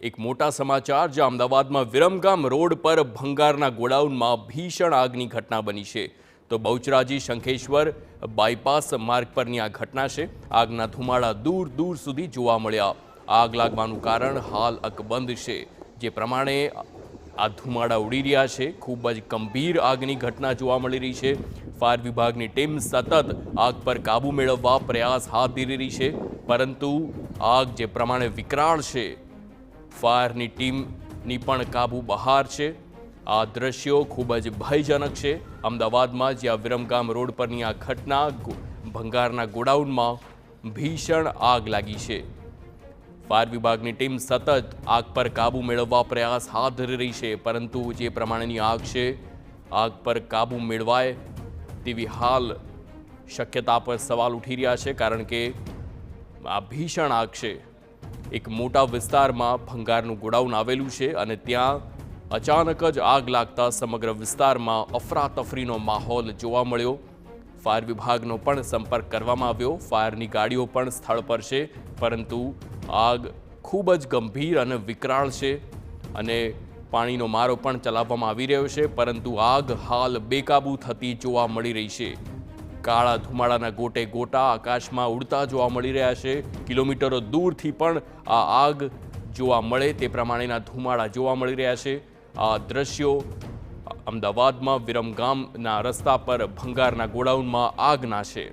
એક મોટા સમાચાર જ્યાં અમદાવાદમાં વિરમગામ રોડ પર ભંગારના ગોડાઉનમાં ભીષણ આગની ઘટના બની છે। તો બહુચરાજી શંખેશ્વર બાયપાસ માર્ગ પરની આ ઘટના છે। આગના ધુમાડા દૂર દૂર સુધી જોવા મળ્યા। આગ લાગવાનું કારણ હાલ અકબંધ છે। જે પ્રમાણે આ ધુમાડા ઉડી રહ્યા છે, ખૂબ જ ગંભીર આગની ઘટના જોવા મળી રહી છે। ફાયર વિભાગની ટીમ સતત આગ પર કાબૂ મેળવવા પ્રયાસ હાથ ધરી રહી છે, પરંતુ આગ જે પ્રમાણે વિકરાળ છે, ફાયરની ટીમની પણ કાબૂ બહાર છે। આ દ્રશ્યો ખૂબ જ ભયજનક છે। અમદાવાદમાં જ્યાં વિરમગામ રોડ પરની આ ઘટના, ભંગારના ગોડાઉનમાં ભીષણ આગ લાગી છે। ફાયર વિભાગની ટીમ સતત આગ પર કાબૂ મેળવવા પ્રયાસ હાથ ધરી રહી છે, પરંતુ જે પ્રમાણેની આગ છે, આગ પર કાબૂ મેળવાય તેવી હાલ શક્યતા પર સવાલ ઉઠી રહ્યા છે, કારણ કે આ ભીષણ આગ છે। એક મોટા વિસ્તારમાં ભંગારનું ગોડાઉન આવેલું છે અને ત્યાં અચાનક જ આગ લાગતા સમગ્ર વિસ્તારમાં અફરાતફરીનો માહોલ જોવા મળ્યો। ફાયર વિભાગનો પણ સંપર્ક કરવામાં આવ્યો। ફાયરની ગાડીઓ પણ સ્થળ પર છે, પરંતુ આગ ખૂબ જ ગંભીર અને વિકરાળ છે અને પાણીનો મારો પણ ચલાવવામાં આવી રહ્યો છે, પરંતુ આગ હાલ બેકાબૂ થતી જોવા મળી રહી છે। કાળા ધુમાડાના ગોટે ગોટા આકાશમાં ઉડતા જોવા મળી રહ્યા છે। કિલોમીટરો દૂરથી પણ આ આગ જોવા મળે તે પ્રમાણેના ધુમાડા જોવા મળી રહ્યા છે। આ દ્રશ્યો અમદાવાદમાં વિરમગામના રસ્તા પર ભંગારના ગોડાઉનમાં આગના છે।